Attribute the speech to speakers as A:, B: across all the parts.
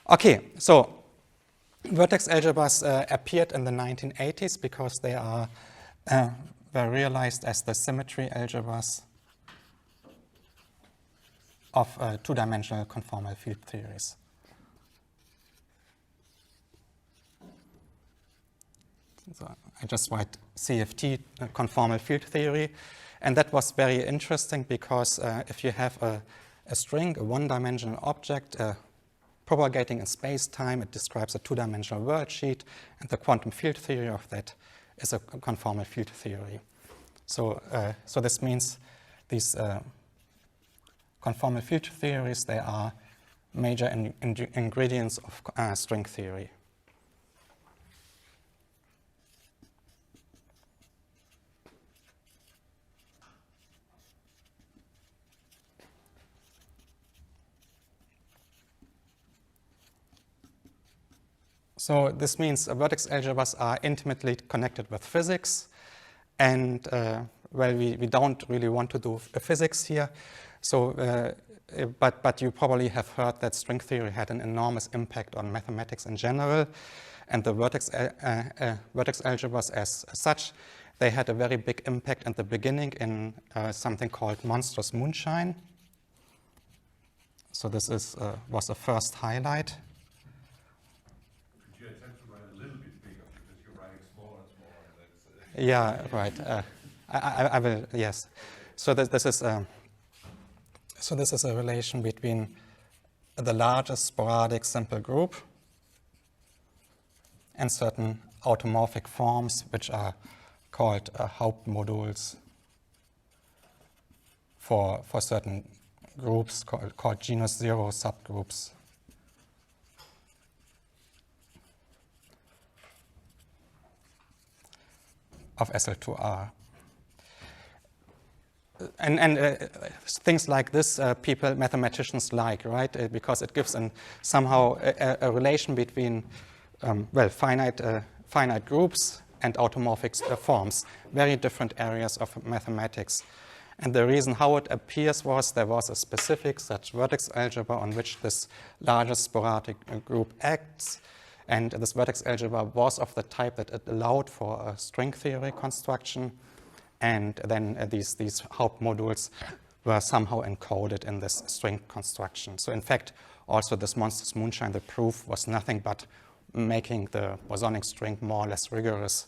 A: Okay, so vertex algebras appeared in the 1980s because they were realized as the symmetry algebras of two-dimensional conformal field theories. So I just write CFT, conformal field theory, and that was very interesting because if you have a string, a one-dimensional object, propagating in space-time, it describes a two-dimensional worldsheet, and the quantum field theory of that is a conformal field theory. So, so this means these conformal field theories, they are major ingredients of string theory. So this means vertex algebras are intimately connected with physics, and well, we don't really want to do physics here. So, but you probably have heard that string theory had an enormous impact on mathematics in general, and the vertex algebras as such, they had a very big impact at the beginning in something called Monstrous moonshine. So this was the first highlight. Yeah, right. I will. Yes. So this is a relation between the largest sporadic simple group and certain automorphic forms, which are called Hauptmoduls for certain groups called genus zero subgroups. Of SL2R. And things like this, mathematicians like, right? Because it gives somehow a relation between, well, finite groups and automorphic forms, very different areas of mathematics. And the reason how it appears was there was a specific such vertex algebra on which this largest sporadic group acts. And this vertex algebra was of the type that it allowed for a string theory construction. And then these Hauptmoduls were somehow encoded in this string construction. So in fact, also this Monstrous moonshine, the proof was nothing but making the bosonic string more or less rigorous,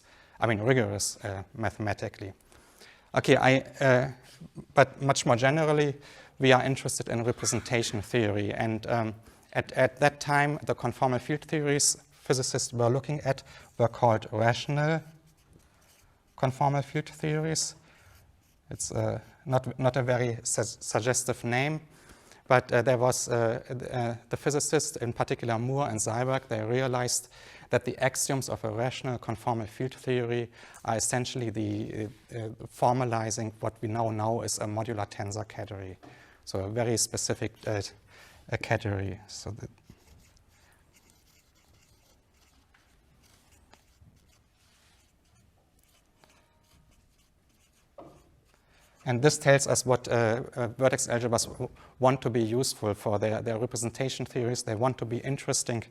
A: mathematically. Okay, but much more generally, we are interested in representation theory. And at that time, the conformal field theories physicists were looking at were called rational conformal field theories. It's not a very suggestive name, but there was the physicists, in particular Moore and Seiberg, they realized that the axioms of a rational conformal field theory are essentially the formalizing what we now know is a modular tensor category. So a very specific category. So that and this tells us what vertex algebras want to be useful for their representation theories. They want to be interesting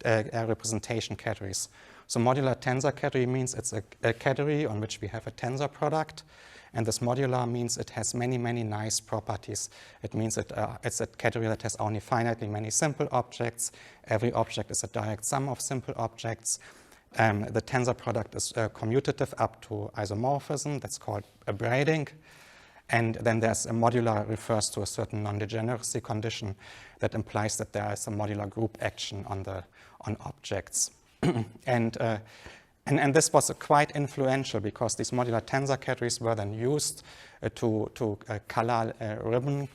A: representation categories. So modular tensor category means it's a category on which we have a tensor product. And this modular means it has many, many nice properties. It means it's a category that has only finitely many simple objects. Every object is a direct sum of simple objects. The tensor product is commutative up to isomorphism. That's called a braiding. And then there's a modular refers to a certain non-degeneracy condition that implies that there is a modular group action on objects. And this was quite influential because these modular tensor categories were then used to color ribbon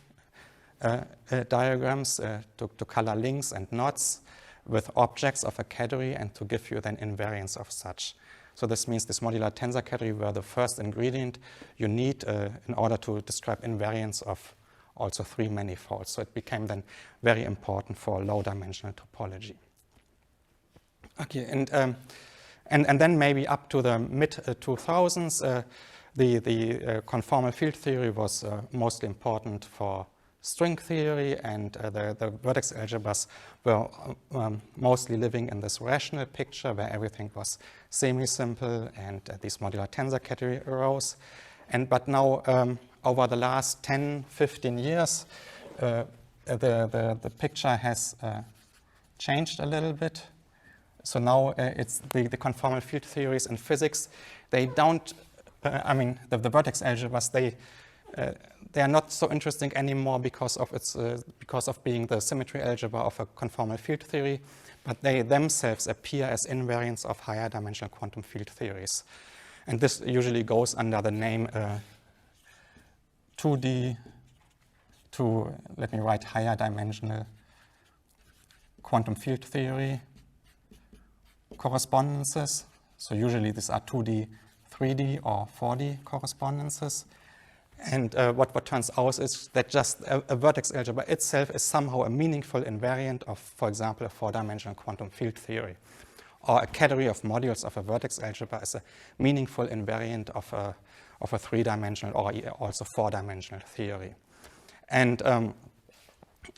A: diagrams, to color links and knots with objects of a category and to give you then invariants of such. So this means this modular tensor category were the first ingredient you need in order to describe invariants of also three manifolds. So it became then very important for low-dimensional topology. Okay, and then maybe up to the mid-2000s, the conformal field theory was mostly important for string theory, and the vertex algebras were mostly living in this rational picture where everything was semi-simple and these modular tensor category arose. But now, over the last 10, 15 years, the picture has changed a little bit. So now it's the conformal field theories in physics. They don't, the vertex algebras, they are not so interesting anymore because of being the symmetry algebra of a conformal field theory, but they themselves appear as invariants of higher dimensional quantum field theories. And this usually goes under the name 2D to, let me write, higher dimensional quantum field theory correspondences. So usually these are 2D, 3D, or 4D correspondences. And what turns out is that just a vertex algebra itself is somehow a meaningful invariant of, for example, a 4-dimensional quantum field theory. Or a category of modules of a vertex algebra is a meaningful invariant of a 3-dimensional or also 4-dimensional theory. And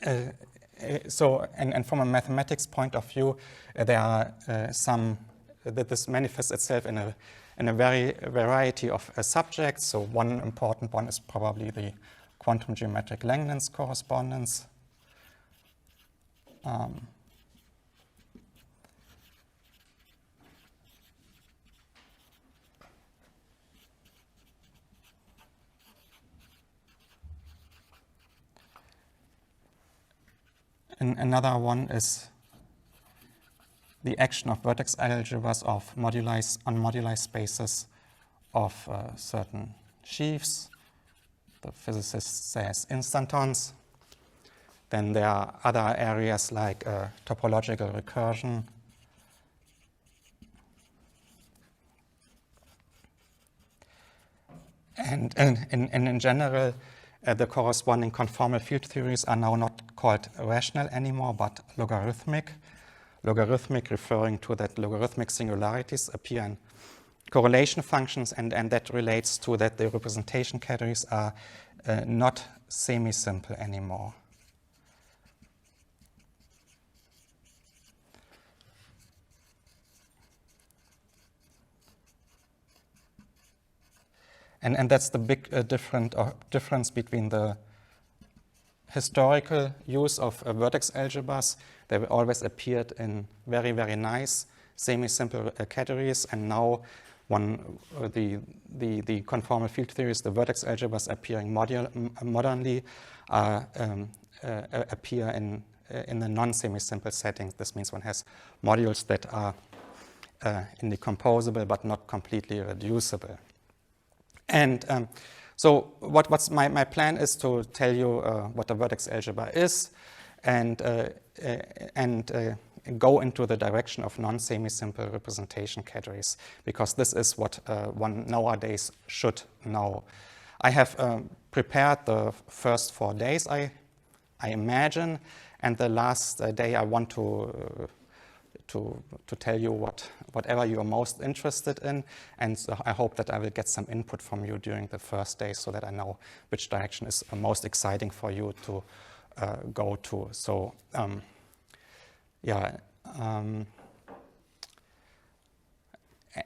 A: and from a mathematics point of view, there are that this manifests itself in a variety of subjects. So one important one is probably the quantum geometric Langlands correspondence. And another one is the action of vertex algebras of on moduli spaces of certain sheaves. The physicist says instantons. Then there are other areas like topological recursion. And in general, the corresponding conformal field theories are now not called rational anymore, but logarithmic. Logarithmic referring to that logarithmic singularities appear in correlation functions, and that relates to that the representation categories are not semi-simple anymore. And that's the big difference between the historical use of vertex algebras. They always appeared in very, very nice semi-simple categories, and now the conformal field theories, the vertex algebras appearing modernly, appear in the non-semi-simple settings. This means one has modules that are indecomposable but not completely reducible. And so what's my plan is to tell you what a vertex algebra is and go into the direction of non-semi-simple representation categories, because this is what one nowadays should know. I have prepared the first 4 days, I imagine, and the last day I want to tell you whatever you are most interested in, and so I hope that I will get some input from you during the first day so that I know which direction is most exciting for you to go to. So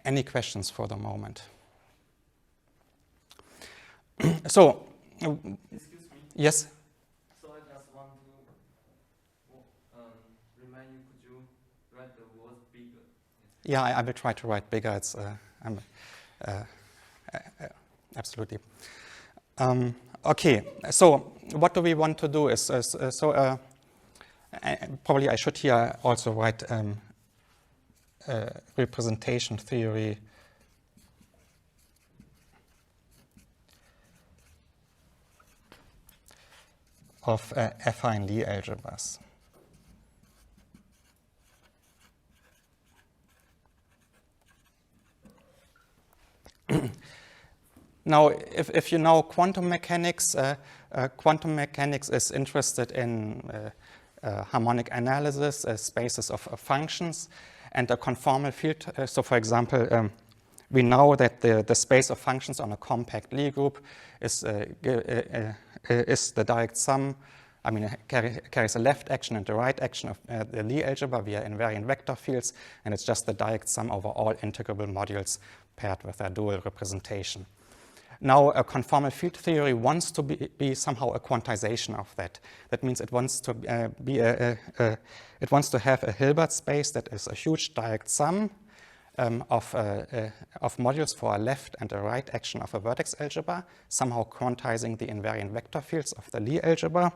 A: any questions for the moment? So,
B: excuse me.
A: Yes?
B: So I just want to remind you, could you write the words bigger?
A: Yeah, I will try to write bigger. It's absolutely. Okay, so what do we want to do is, probably I should here also write representation theory of affine Lie algebras. Now, if you know quantum mechanics is interested in harmonic analysis, spaces of functions, and a conformal field. So, for example, we know that the space of functions on a compact Lie group is is the direct sum. I mean, it carries a left action and the right action of the Lie algebra via invariant vector fields, and it's just the direct sum over all integrable modules paired with their dual representation. Now, a conformal field theory wants to be somehow a quantization of that. That means it wants to it wants to have a Hilbert space that is a huge direct sum of modules for a left and a right action of a vertex algebra, somehow quantizing the invariant vector fields of the Lie algebra,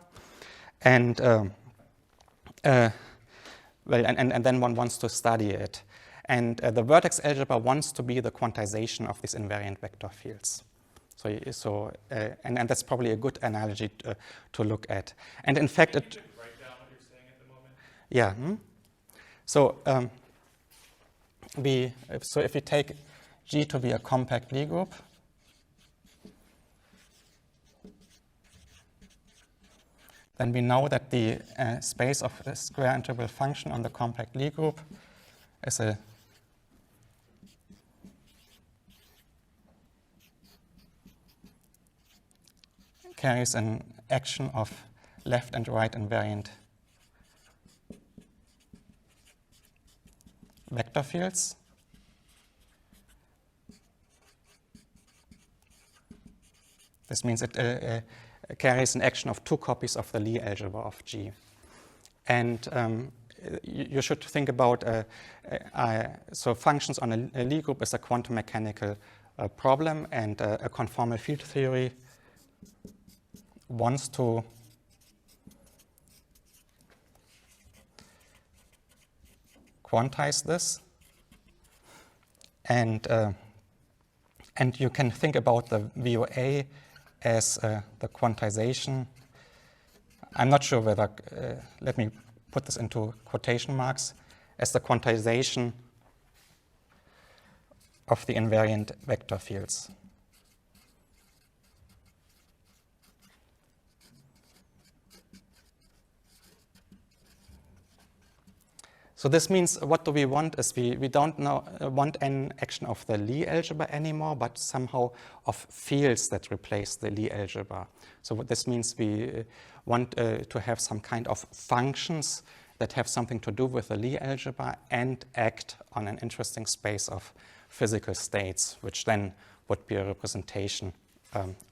A: and then one wants to study it. And the vertex algebra wants to be the quantization of these invariant vector fields. And that's probably a good analogy to look at. And in fact,
C: Can you write down what you're saying at the moment?
A: Yeah. So if we take G to be a compact Lie group, then we know that the space of the square integral function on the compact Lie group is carries an action of left and right invariant vector fields. This means it carries an action of two copies of the Lie algebra of G. And you should think about, so functions on a Lie group is a quantum mechanical problem, and a conformal field theory wants to quantize this, and you can think about the VOA as the quantization. I'm not sure whether, let me put this into quotation marks, as the quantization of the invariant vector fields. So this means what do we want is we don't want an action of the Lie algebra anymore, but somehow of fields that replace the Lie algebra. So what this means, we want to have some kind of functions that have something to do with the Lie algebra and act on an interesting space of physical states, which then would be a representation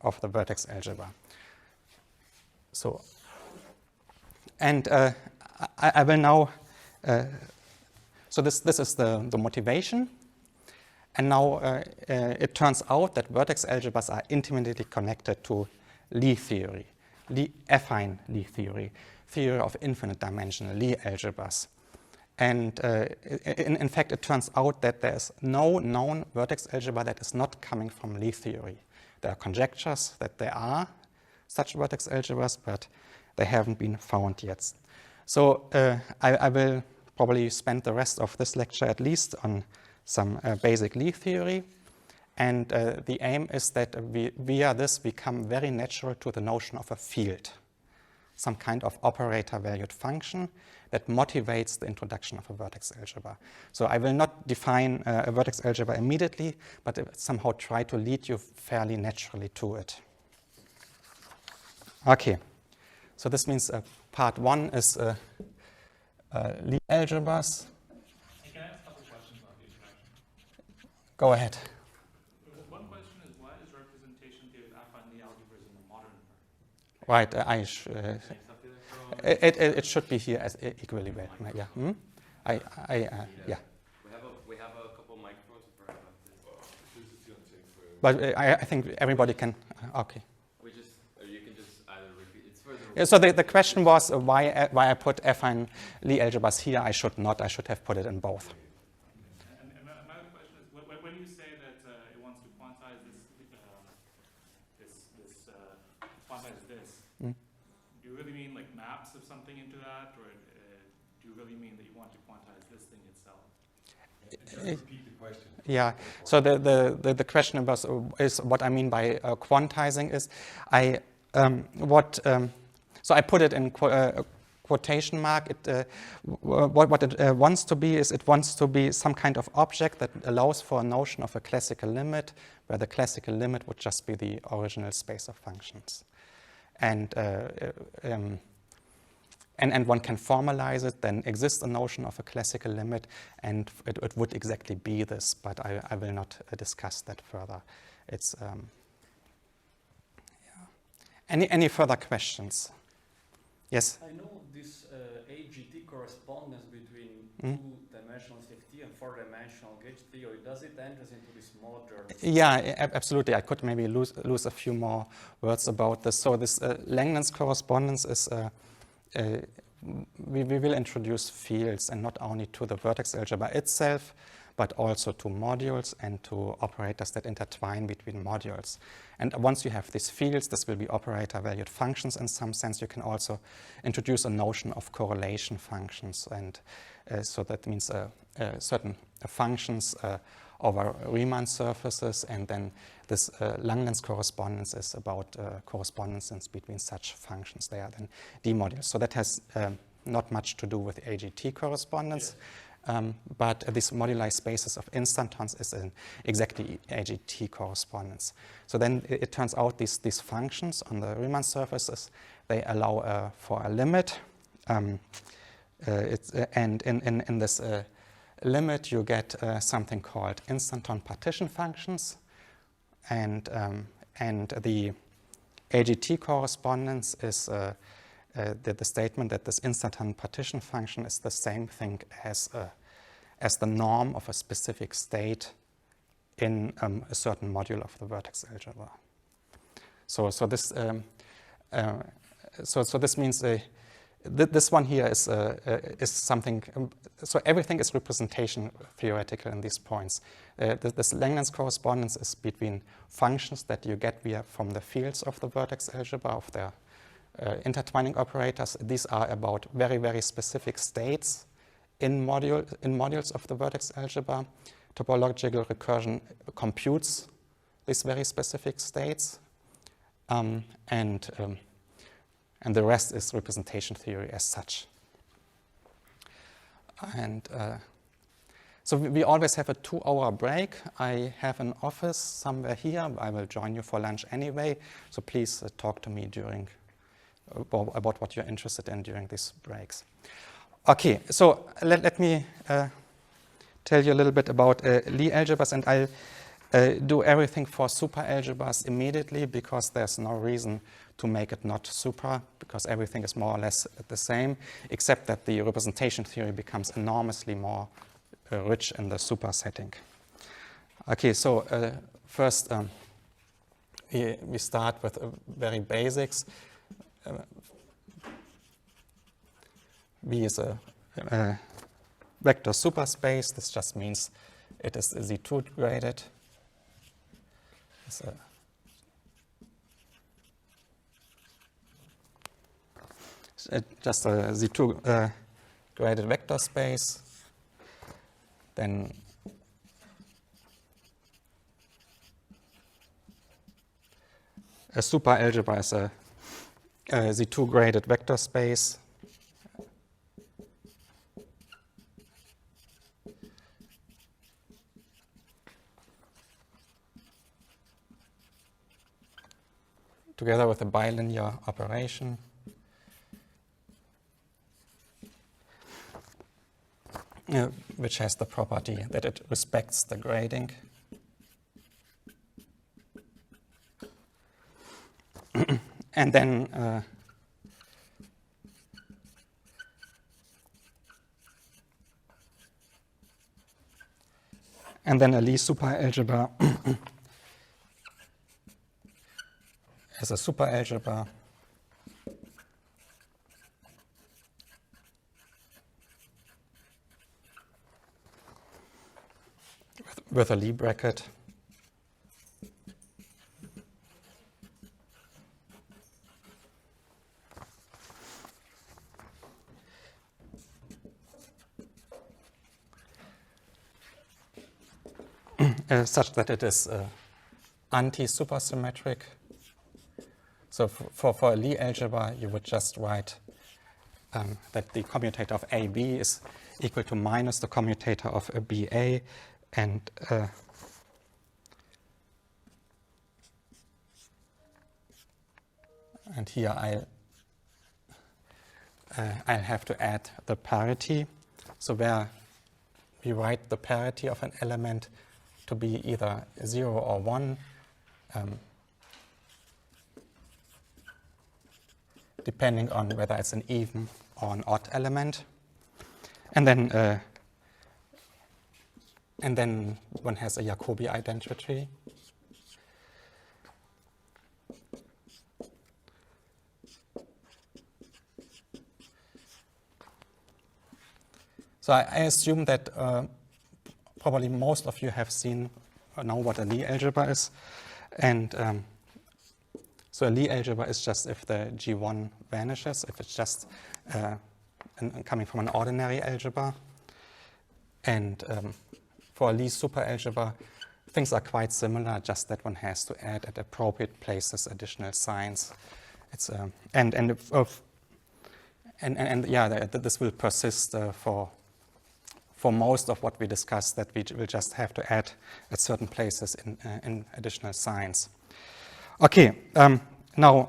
A: of the vertex algebra. So, and I will now. So this is the motivation, and now it turns out that vertex algebras are intimately connected to Lie theory, affine Lie theory of infinite dimensional Lie algebras. And in fact, it turns out that there is no known vertex algebra that is not coming from Lie theory. There are conjectures that there are such vertex algebras, but they haven't been found yet. So I will probably spend the rest of this lecture at least on some basic Lie theory. And the aim is that via this we come very natural to the notion of a field, some kind of operator-valued function that motivates the introduction of a vertex algebra. So I will not define a vertex algebra immediately, but somehow try to lead you fairly naturally to it. Okay, so this means part one is Lie algebras.
C: Hey, can I ask a couple questions on the introduction?
A: Go ahead.
C: One question is, why is representation theory of affine Lie algebras in the modern part?
A: Right, it should be here as equally well. Yeah. Yeah.
B: We have a couple microphones if we're about this.
A: But I think everybody can. Okay.
B: You can just either repeat. It's further.
A: Yeah, so the question was why I put affine Lie algebras here. I should not. I should have put it in both.
C: And my other question is, when you say that it wants to quantize quantize this, do you really mean like maps of something into that, or do you really mean that you want to quantize this thing itself?
D: Just repeat the question.
A: Yeah. So the question was is what I mean by quantizing is so I put it in quotation mark. What it wants to be is it wants to be some kind of object that allows for a notion of a classical limit, where the classical limit would just be the original space of functions. and one can formalize it, then exists a notion of a classical limit, and it would exactly be this, but I will not discuss that further. It's any further questions? Yes?
E: I know this AGT correspondence between two-dimensional CFT and four-dimensional gauge theory. Does it enter into this modern?
A: Yeah, absolutely. I could maybe lose a few more words about this. So this Langlands correspondence is, we will introduce fields, and not only to the vertex algebra itself, but also to modules and to operators that intertwine between modules. And once you have these fields, this will be operator-valued functions in some sense. You can also introduce a notion of correlation functions, and so that means certain functions over Riemann surfaces, and then this Langlands correspondence is about correspondences between such functions. They are then D-modules. So that has not much to do with AGT correspondence. But this moduli spaces of instantons is an exactly AGT correspondence. So then it turns out these functions on the Riemann surfaces, they allow for a limit. And in this limit, you get something called instanton partition functions. And the AGT correspondence is the statement that this instanton partition function is the same thing as the norm of a specific state in a certain module of the vertex algebra. So this means this one here is something. So everything is representation theoretical in these points. This Langlands correspondence is between functions that you get from the fields of the vertex algebra of their intertwining operators. These are about very, very specific states in modules of the vertex algebra. Topological recursion computes these very specific states, and the rest is representation theory as such. And so we always have a 2-hour break. I have an office somewhere here. I will join you for lunch anyway, so please talk to me during about what you're interested in during these breaks. Okay, so let me tell you a little bit about Lie algebras, and I'll do everything for super algebras immediately, because there's no reason to make it not super, because everything is more or less the same, except that the representation theory becomes enormously more rich in the super setting. Okay, so first we start with very basics. V is a vector superspace. This just means it is Z2 graded. It's just a Z2 graded vector space. Then a super algebra is a Z2 graded vector space. Together with a bilinear operation. Which has the property that it respects the grading. And then a Lie superalgebra as a superalgebra with a Lie bracket. Such that it is anti-supersymmetric. So for a Lie algebra, you would just write that the commutator of AB is equal to minus the commutator of a BA, and And here I'll have to add the parity. So where we write the parity of an element to be either 0 or 1, depending on whether it's an even or an odd element. And then one has a Jacobi identity. So I assume that probably most of you have seen know what a Lie algebra is. And so a Lie algebra is just if the G1 vanishes, if it's just coming from an ordinary algebra. And for a Lie superalgebra, things are quite similar, just that one has to add at appropriate places additional signs. It's this will persist for most of what we discussed, that we will just have to add at certain places in additional signs. Okay, now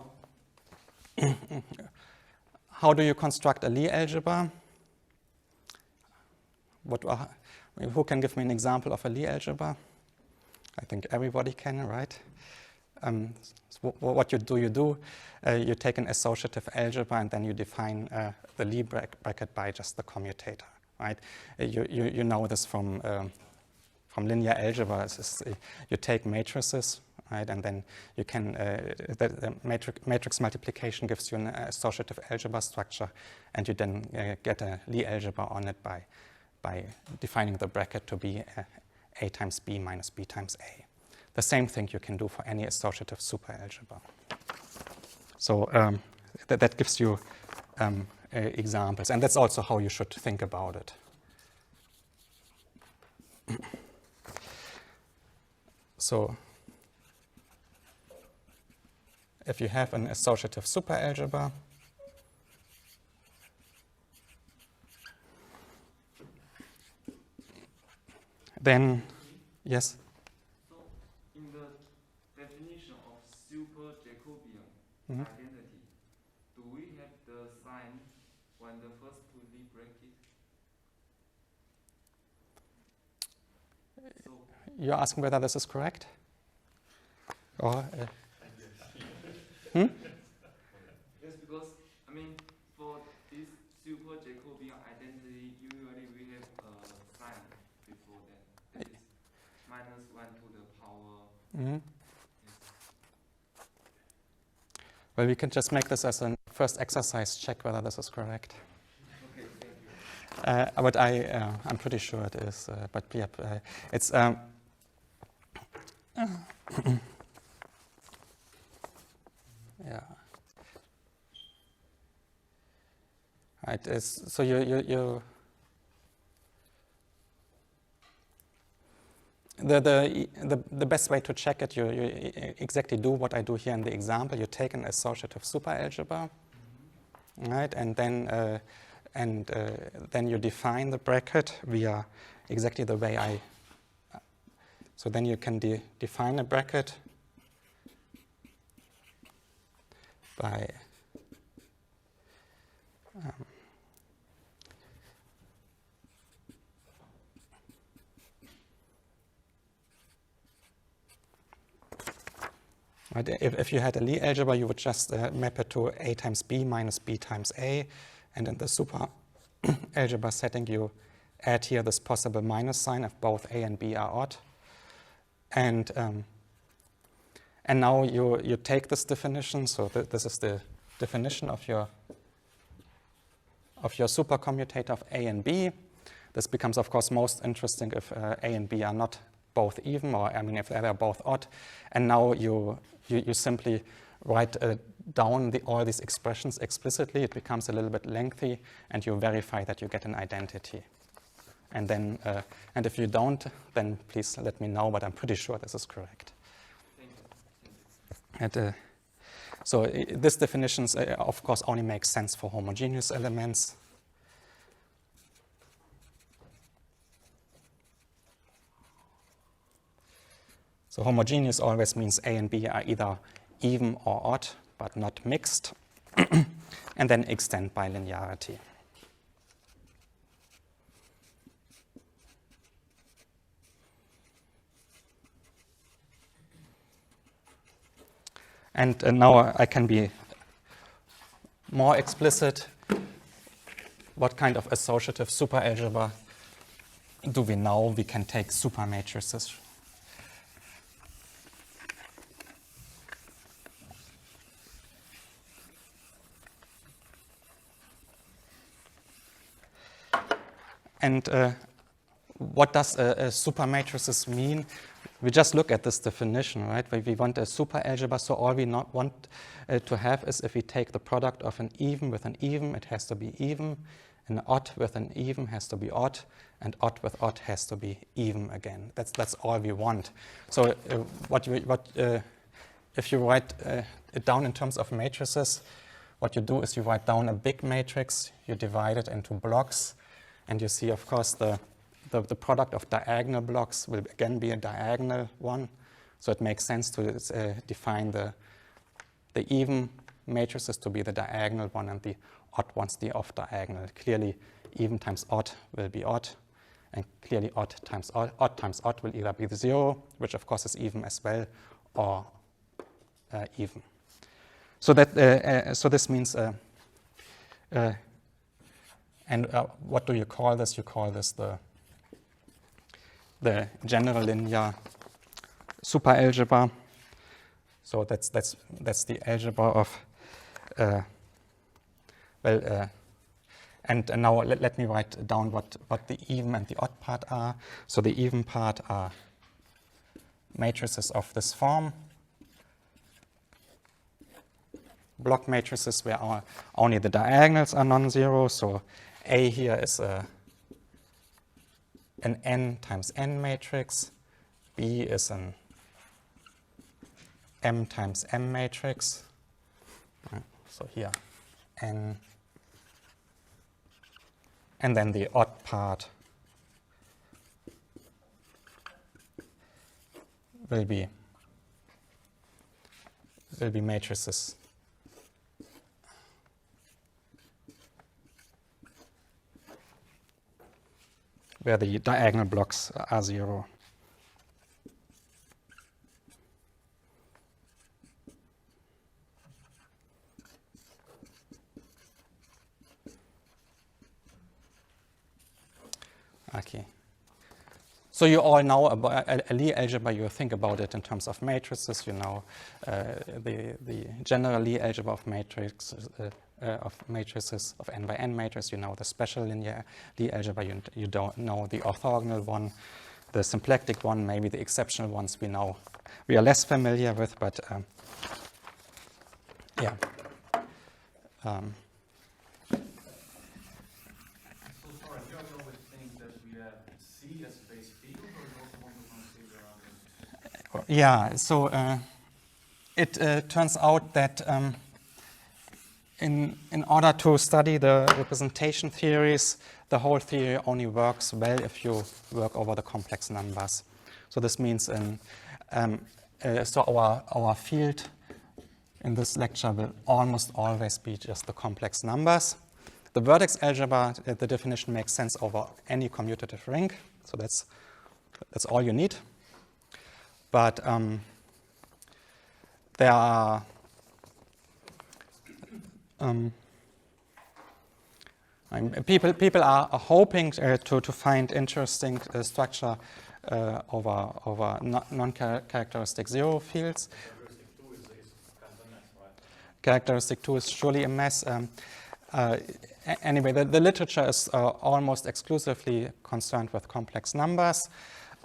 A: how do you construct a Lie algebra? Who can give me an example of a Lie algebra? I think everybody can, right? So what you do, you take an associative algebra and then you define the Lie bracket by just the commutator, right? You know this from linear algebra. You take matrices, right, and then you can the matrix multiplication gives you an associative algebra structure, and you then get a Lie algebra on it by defining the bracket to be a times b minus b times a. The same thing you can do for any associative superalgebra. So that gives you examples, and that's also how you should think about it. So if you have an associative superalgebra, then, yes?
B: So, in the definition of super Jacobian
A: Mm-hmm.
B: identity, do we have the sign when the first two Lie bracket? So,
A: You're asking whether this is correct? Or,
B: yes, because, I mean, for this super Jacobian identity, usually we have a sign before that. That is minus 1 to the power.
A: mhm. Well, we can just make this as a first exercise, check whether this is correct.
B: Okay, thank you.
A: But I'm pretty sure it is. But yeah, it's yeah. Right. So you the best way to check it, you exactly do what I do here in the example. You take an associative superalgebra, right, and then you define the bracket via exactly the way I. So then you can define a bracket by right. If you had a Lie algebra, you would just map it to a times b minus b times a, and in the super algebra setting, you add here this possible minus sign if both a and b are odd, and now you take this definition. So this is the definition of your supercommutator of a and b. This becomes, of course, most interesting if a and b are not both even, or I mean, if they're both odd. And now you simply write down all these expressions explicitly. It becomes a little bit lengthy, and you verify that you get an identity. And then, and if you don't, then please let me know. But I'm pretty sure this is correct.
B: Thank you.
A: And, so this definition, of course, only makes sense for homogeneous elements. So homogeneous always means a and b are either even or odd, but not mixed, and then extend by linearity. And now I can be more explicit. What kind of associative superalgebra do we know? We can take supermatrices. And what does a supermatrices mean? We just look at this definition, right? We want a superalgebra, so all we want to have is if we take the product of an even with an even, it has to be even, an odd with an even has to be odd, and odd with odd has to be even again. That's all we want. So if you write it down in terms of matrices, what you do is you write down a big matrix, you divide it into blocks, and you see, of course, the product of diagonal blocks will again be a diagonal one. So it makes sense to define the even matrices to be the diagonal one and the odd ones the off diagonal. Clearly, even times odd will be odd, and clearly odd times odd will either be the 0, which of course is even as well, or even. So that so this means what do you call this? You call this the general linear superalgebra. So that's the algebra of and now let me write down what the even and the odd part are. So the even part are matrices of this form, block matrices where only the diagonals are non-zero. So A here is an n times n matrix. B is an m times m matrix. So here n. And then the odd part will be matrices where the diagonal blocks are 0. Okay. So you all know about a Lie algebra. You think about it in terms of matrices. You know the general Lie algebra of matrices of n by n matrix. You know the special linear Lie algebra. You don't know the orthogonal one, the symplectic one, maybe the exceptional ones. We are less familiar with, but yeah. Yeah, so it turns out that in order to study the representation theories, the whole theory only works well if you work over the complex numbers. So this means so our field in this lecture will almost always be just the complex numbers. The vertex algebra, the definition makes sense over any commutative ring. So that's all you need. But there are people are hoping to find interesting structure over non-characteristic zero fields. Characteristic 2 is surely a mess. Anyway, the literature is almost exclusively concerned with complex numbers.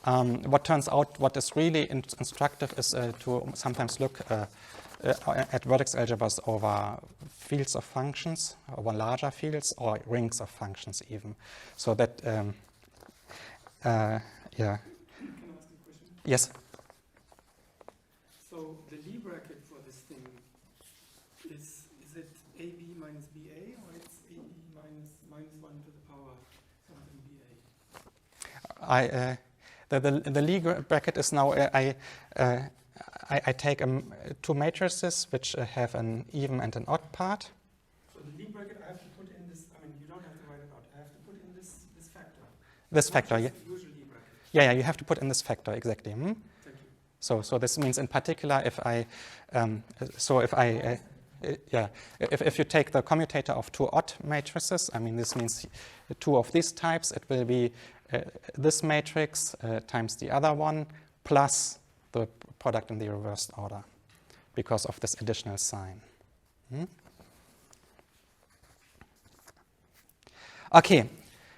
A: What turns out, what is really instructive is to sometimes look at vertex algebras over fields of functions, over larger fields, or rings of functions even. So that, yeah.
F: Can I ask a question?
A: Yes?
F: So the Lie bracket for this thing, is it AB minus BA, or it's AB minus 1 to the power something BA?
A: The Lie bracket is now, I take two matrices which have an even and an odd part.
F: So the Lie bracket I have to put in this, I mean, you don't have to write it out. I have to put in this factor.
A: This
F: Not
A: factor, yeah.
F: just the usual Lie bracket.
A: Yeah, you have to put in this factor, exactly.
F: Thank you.
A: So this means in particular if if you take the commutator of two odd matrices, I mean this means two of these types, it will be this matrix times the other one plus the product in the reversed order because of this additional sign. Okay,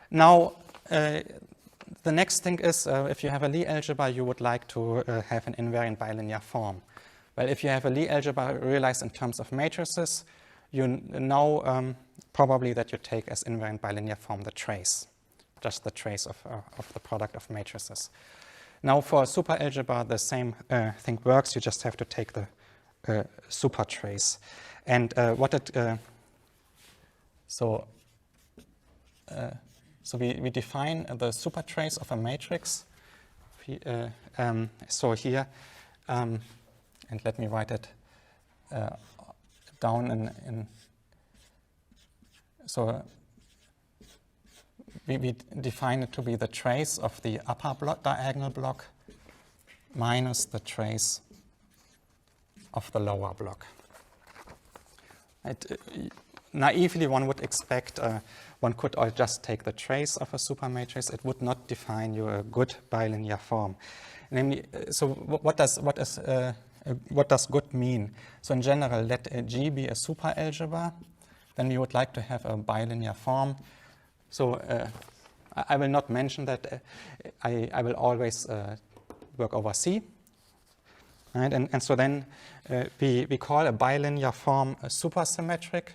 A: now the next thing is if you have a Lie algebra, you would like to have an invariant bilinear form. Well, if you have a Lie algebra realized in terms of matrices, you know probably that you take as invariant bilinear form the trace, just the trace of the product of matrices. Now for a super algebra, the same thing works. You just have to take the super trace. And so we define the super trace of a matrix. So here, and let me write it down in so we define it to be the trace of the upper diagonal block minus the trace of the lower block. Naively, one would expect one could just take the trace of a supermatrix. It would not define you a good bilinear form. Namely, so what does good mean? So in general, let G be a super algebra. Then we would like to have a bilinear form. So I will not mention that. I will always work over C. Right? And so then we call a bilinear form a supersymmetric.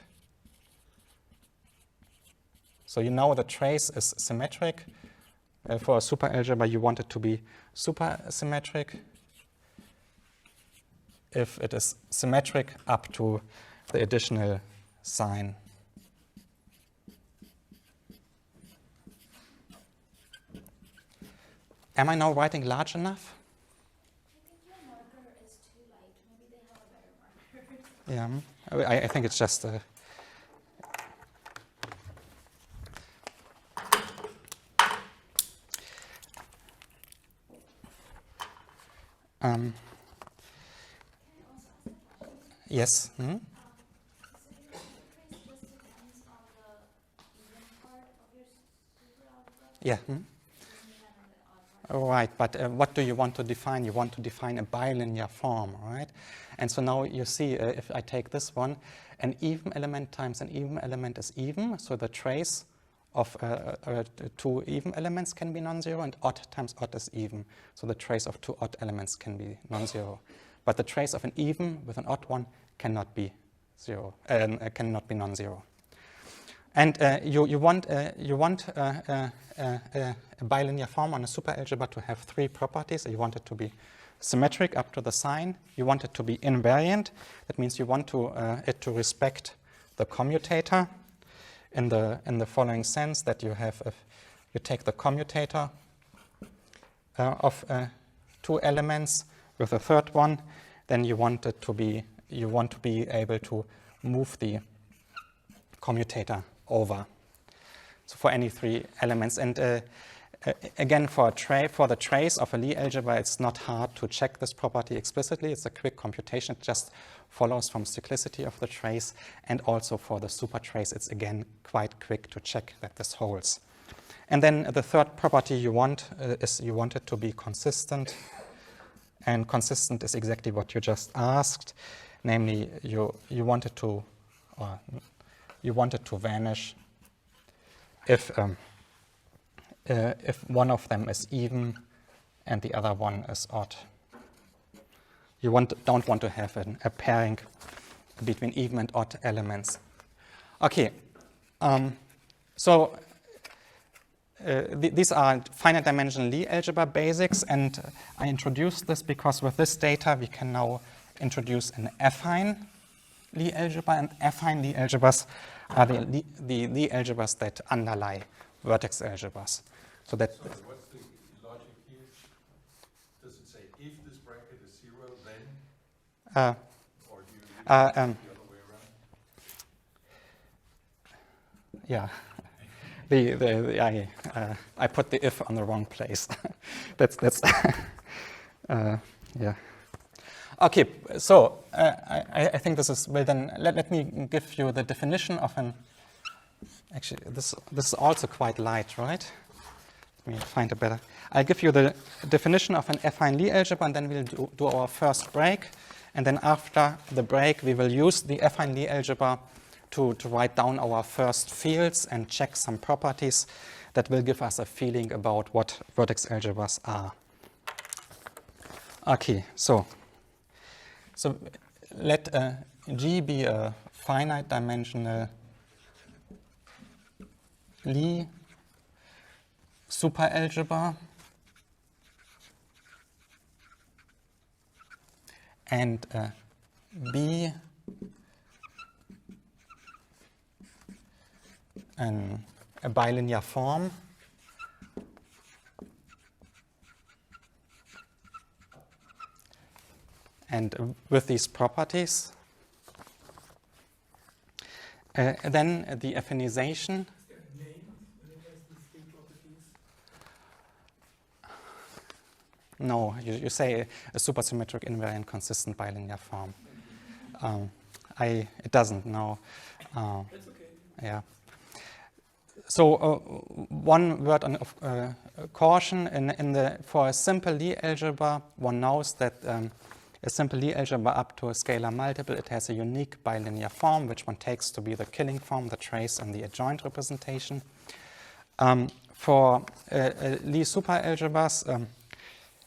A: So you know the trace is symmetric. For a super algebra, you want it to be supersymmetric if it is symmetric up to the additional sign. Am I now writing large enough?
G: I think your marker is too light. Maybe they have a better marker.
A: Yeah, I think it's just yes.
G: So your trace just depends on the even part of your super algebra?
A: Yeah.
G: Doesn't depend on the odd part?
A: Right, but what do you want to define? You want to define a bilinear form, right? And so now you see, if I take this one, an even element times an even element is even, so the trace of two even elements can be non-zero, and odd times odd is even, so the trace of two odd elements can be non-zero. But the trace of an even with an odd one cannot be zero, cannot be non-zero. And you want a bilinear form on a super algebra to have three properties. You want it to be symmetric up to the sign. You want it to be invariant. That means you want it to respect the commutator in the following sense that you have you take the commutator of two elements with a third one. Then you want to be able to move the commutator over. So for any three elements, and again for the trace of a Lie algebra, it's not hard to check this property explicitly. It's a quick computation. It just follows from cyclicity of the trace, and also for the super trace, it's again quite quick to check that this holds. And then the third property you want is you want it to be consistent, and consistent is exactly what you just asked. Namely, you want it to vanish if one of them is even and the other one is odd. You don't want to have a pairing between even and odd elements. Okay, so these are finite dimensional Lie algebra basics, and I introduced this because with this data we can now introduce an affine Lie algebra, and affine Lie algebras are the Lie algebras that underlie vertex algebras. So that.
D: Sorry, what's the logic here? Does it say if this bracket is zero, then
A: Uh,
D: Or do you use
A: uh,
D: it the other way around?
A: yeah. I put the if on the wrong place. that's yeah. Okay, so I think this is, well then, let me give you the definition of an, actually this is also quite light, right? Let me find a better. I'll give you the definition of an affine Lie algebra, and then we'll do our first break. And then after the break, we will use the affine Lie algebra to write down our first fields and check some properties that will give us a feeling about what vertex algebras are. Okay, so let G be a finite dimensional Lie superalgebra, and B a bilinear form, and with these properties, then the affinization.
F: Is there a name when it has these three properties?
A: No, you say a supersymmetric invariant consistent bilinear form. It doesn't, no.
F: That's okay.
A: Yeah. So one word of caution for a simple Lie algebra, one knows that a simple Lie algebra up to a scalar multiple, it has a unique bilinear form, which one takes to be the killing form, the trace, and the adjoint representation. For Lie superalgebras,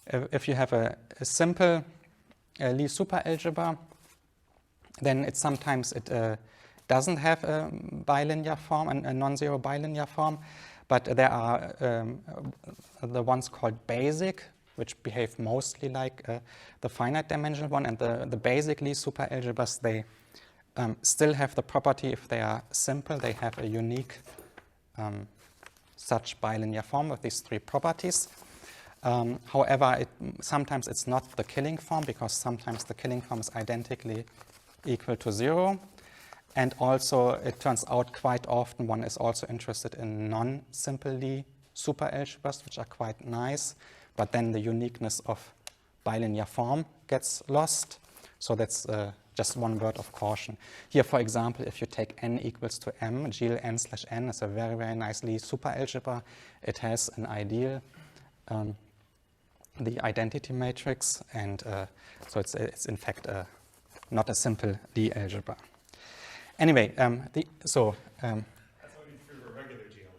A: if you have a simple Lie superalgebra, then it sometimes doesn't have a bilinear form, a non-zero bilinear form, but there are the ones called basic, which behave mostly like the finite dimensional one, and the basic Lie superalgebras, they still have the property, if they are simple, they have a unique such bilinear form with these three properties. However, sometimes it's not the killing form, because sometimes the killing form is identically equal to 0. And also, it turns out quite often one is also interested in non-simple Lie superalgebras, which are quite nice, but then the uniqueness of bilinear form gets lost. So that's just one word of caution. Here, for example, if you take n equals to m, GL n/n is a very, very nice Lie superalgebra. It has an ideal, the identity matrix, and so it's in fact not a simple Lie algebra. Anyway,
C: That's only true for regular GL.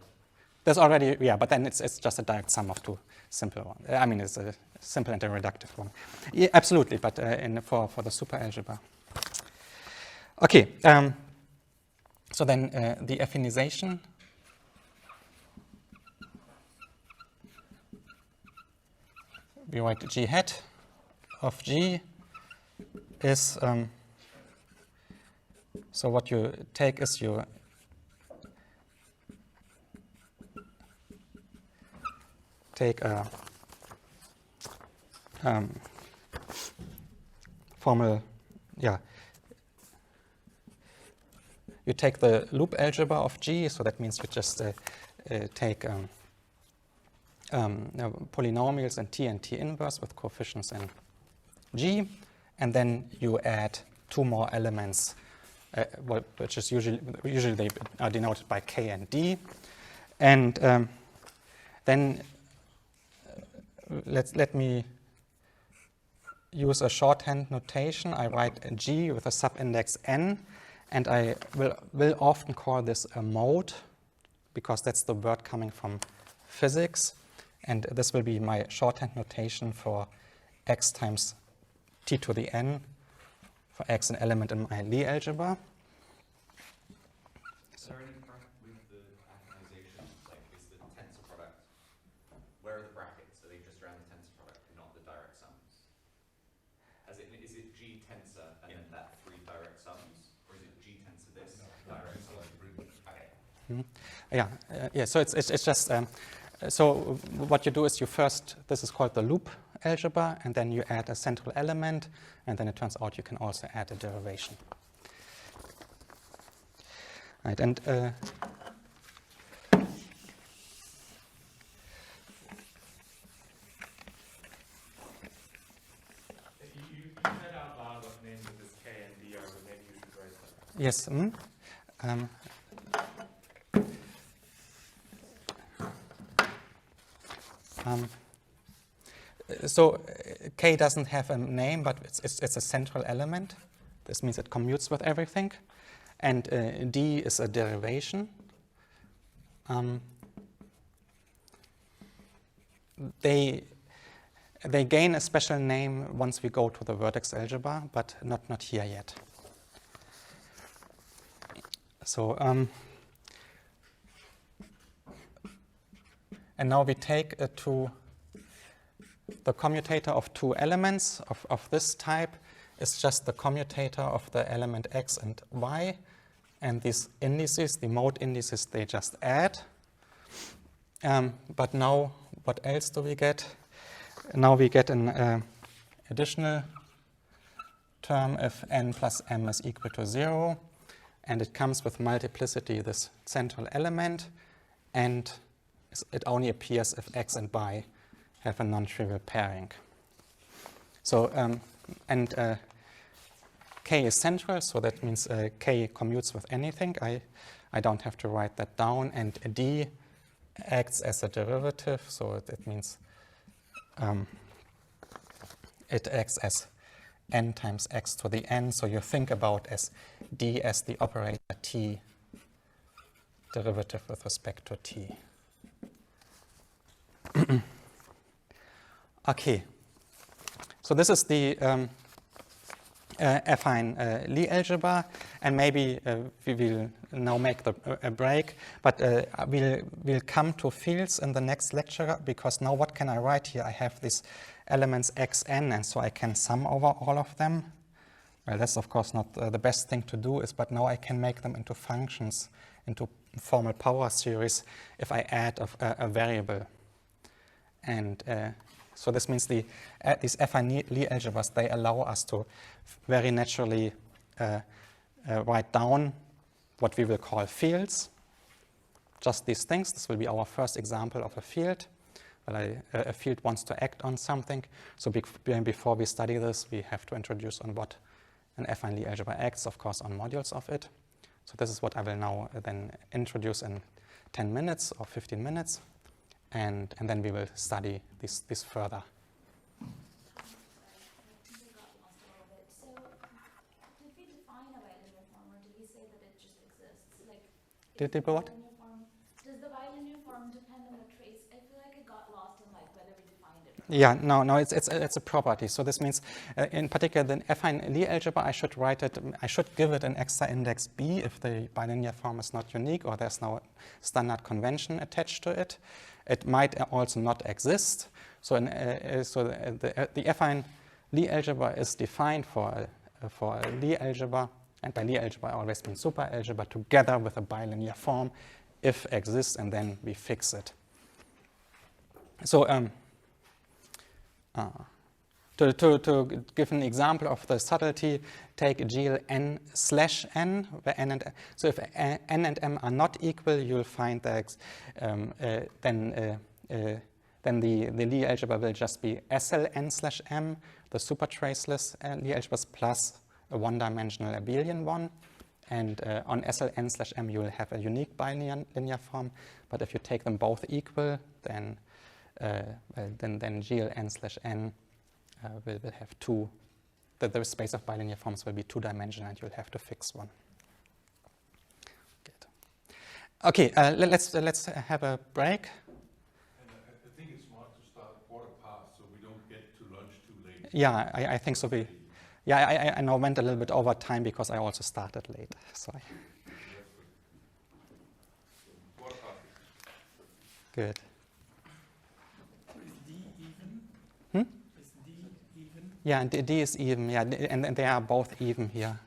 A: there's already, yeah, but then it's just a direct sum of two simple ones. I mean, it's a simple and a reductive one. Yeah, absolutely, but for the superalgebra. Okay, so then the affinization. We write G hat of G is, so what you take is you take a formal, yeah, you take the loop algebra of G, so that means you just take polynomials in T and T inverse with coefficients in G, and then you add two more elements, which is usually they are denoted by K and D, and then let me use a shorthand notation. I write G with a subindex n, and I will often call this a mode, because that's the word coming from physics. And this will be my shorthand notation for x times t to the n, for x an element in my Lie algebra.
H: Is there any fact with the affinization, like is the tensor product, where are the brackets? Are they just around the tensor product and not the direct sums? As in, is it G tensor and then that three direct sums? Or is it G tensor this, direct sums? Okay.
A: Yeah, so it's just, so what you do is you first, this is called the loop algebra, and then you add a central element, and then it turns out you can also add a derivation. Right, and
C: You said out loud what names of this K and D are, but maybe you should write them.
A: yes. So K doesn't have a name, but it's a central element. This means it commutes with everything. And D is a derivation. They gain a special name once we go to the vertex algebra, but not here yet. So, and now we take the commutator of two elements of this type is just the commutator of the element x and y, and these indices, the mode indices, they just add. But now, what else do we get? Now we get an additional term if n plus m is equal to 0, and it comes with multiplicity, this central element, and it only appears if x and y have a non-trivial pairing. So, k is central, so that means k commutes with anything. I don't have to write that down, and d acts as a derivative, so it means it acts as n times x to the n, so you think about as d as the operator t derivative with respect to t. Okay, so this is the affine Lie algebra, and maybe we will now make a break, but we'll come to fields in the next lecture, because now what can I write here? I have these elements xn, and so I can sum over all of them. Well, that's of course not the best thing to do, but now I can make them into functions, into formal power series, if I add a variable. And so this means these affine Lie algebras, they allow us to very naturally write down what we will call fields. Just these things. This will be our first example of a field. Well, a field wants to act on something. So before we study this, we have to introduce on what an affine Lie algebra acts, of course, on modules of it. So this is what I will now then introduce in 10 minutes or 15 minutes. And then we will study this further.
G: I think I got lost a little bit. So, did we define a bilinear form, or did we say that it just exists? Like,
A: Did they what?
G: Does the bilinear form depend on the trace? I feel like it got lost in like whether we defined it.
A: Yeah, no, it's a property. So this means, in particular, the affine Lie algebra, I should give it an extra index b if the bilinear form is not unique or there's no standard convention attached to it. It might also not exist. So, the affine Lie algebra is defined for a Lie algebra, and by Lie algebra I always mean super algebra, together with a bilinear form, if exists, and then we fix it. So, to give an example of the subtlety, take GL n/n, where n and so if n and m are not equal, you'll find that then the Lie algebra will just be SL n/m, the super traceless Lie algebras, plus a one-dimensional abelian one. And on SL n/m you will have a unique bilinear form. But if you take them both equal, then GL n/n will have two. The space of bilinear forms will be two-dimensional, and you'll have to fix one. Good. Okay, let's have a break.
D: And I think it's smart to start at 1:15 so we don't get to lunch too late.
A: Yeah, I think so. I now went a little bit over time because I also started late. Sorry. Good.
F: Is D even?
A: Hmm?
F: Is D even?
A: Yeah, and D is even. Yeah, and they are both even here.